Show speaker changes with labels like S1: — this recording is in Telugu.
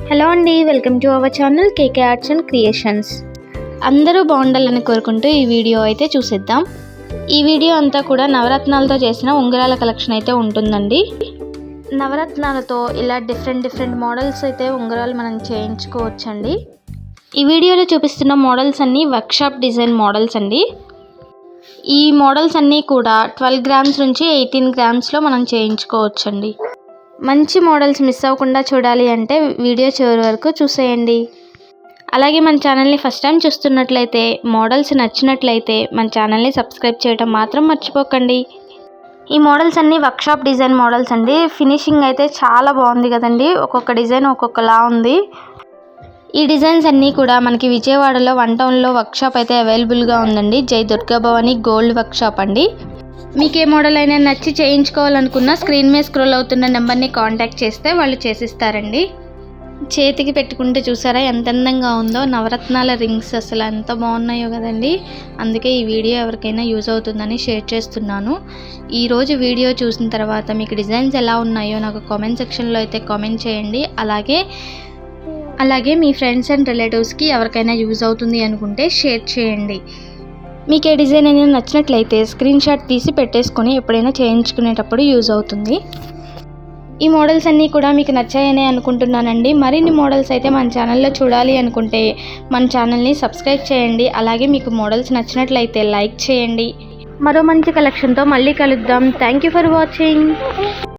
S1: హలో అండి, welcome to our channel KK arts and creations. అందరూ బాగుండాలని కోరుకుంటూ ఈ వీడియో అయితే చూసేద్దాం. ఈ వీడియో అంతా కూడా నవరత్నాలతో చేసిన ఉంగరాల కలెక్షన్ అయితే ఉంటుందండి. నవరత్నాలతో ఇలా డిఫరెంట్ మోడల్స్ అయితే ఉంగరాలు మనం చేయించుకోవచ్చండి. ఈ వీడియోలో చూపిస్తున్న మోడల్స్ అన్నీ వర్క్షాప్ డిజైన్ మోడల్స్ అండి. ఈ మోడల్స్ అన్నీ కూడా 12 గ్రామ్స్ నుంచి 18 గ్రామ్స్లో మనం చేయించుకోవచ్చండి. మంచి మోడల్స్ మిస్ అవ్వకుండా చూడాలి అంటే వీడియో చివరి వరకు చూసేయండి. అలాగే మన ఛానల్ని ఫస్ట్ టైం చూస్తున్నట్లయితే, మోడల్స్ నచ్చినట్లయితే మన ఛానల్ని సబ్స్క్రైబ్ చేయడం మాత్రం మర్చిపోకండి. ఈ మోడల్స్ అన్నీ వర్క్షాప్ డిజైన్ మోడల్స్ అండి. ఫినిషింగ్ అయితే చాలా బాగుంది కదండి. ఒక్కొక్క డిజైన్ ఒక్కొక్కలా ఉంది. ఈ డిజైన్స్ అన్నీ కూడా మనకి విజయవాడలో 1 టౌన్లో వర్క్షాప్ అయితే అవైలబుల్గా ఉందండి. జై దుర్గా భవాని గోల్డ్ వర్క్షాప్ అండి. మీకు ఏ మోడల్ అయినా నచ్చి చేయించుకోవాలనుకున్న స్క్రీన్ మీద స్క్రోల్ అవుతున్న నెంబర్ని కాంటాక్ట్ చేస్తే వాళ్ళు చేసిస్తారండి. చేతికి పెట్టుకుంటే చూసారా ఎంత అందంగా ఉందో. నవరత్నాల రింగ్స్ అసలు ఎంత బాగున్నాయో కదండి. అందుకే ఈ వీడియో ఎవరికైనా యూజ్ అవుతుందని షేర్ చేస్తున్నాను. ఈరోజు వీడియో చూసిన తర్వాత మీకు డిజైన్స్ ఎలా ఉన్నాయో నాకు కామెంట్ సెక్షన్లో అయితే కామెంట్ చేయండి. అలాగే మీ ఫ్రెండ్స్ అండ్ రిలేటివ్స్కి ఎవరికైనా యూజ్ అవుతుంది అనుకుంటే షేర్ చేయండి. మీకు ఏ డిజైన్ అయినా నచ్చినట్లయితే స్క్రీన్ షాట్ తీసి పెట్టేసుకొని ఎప్పుడైనా చేయించుకునేటప్పుడు యూజ్ అవుతుంది. ఈ మోడల్స్ అన్నీ కూడా మీకు నచ్చాయని అనుకుంటున్నానండి. మరిన్ని మోడల్స్ అయితే మన ఛానల్లో చూడాలి అనుకుంటే మన ఛానల్ని సబ్స్క్రైబ్ చేయండి. అలాగే మీకు మోడల్స్ నచ్చినట్లయితే లైక్ చేయండి. మరో మంచి కలెక్షన్తో మళ్ళీ కలుద్దాం. Thank you for watching.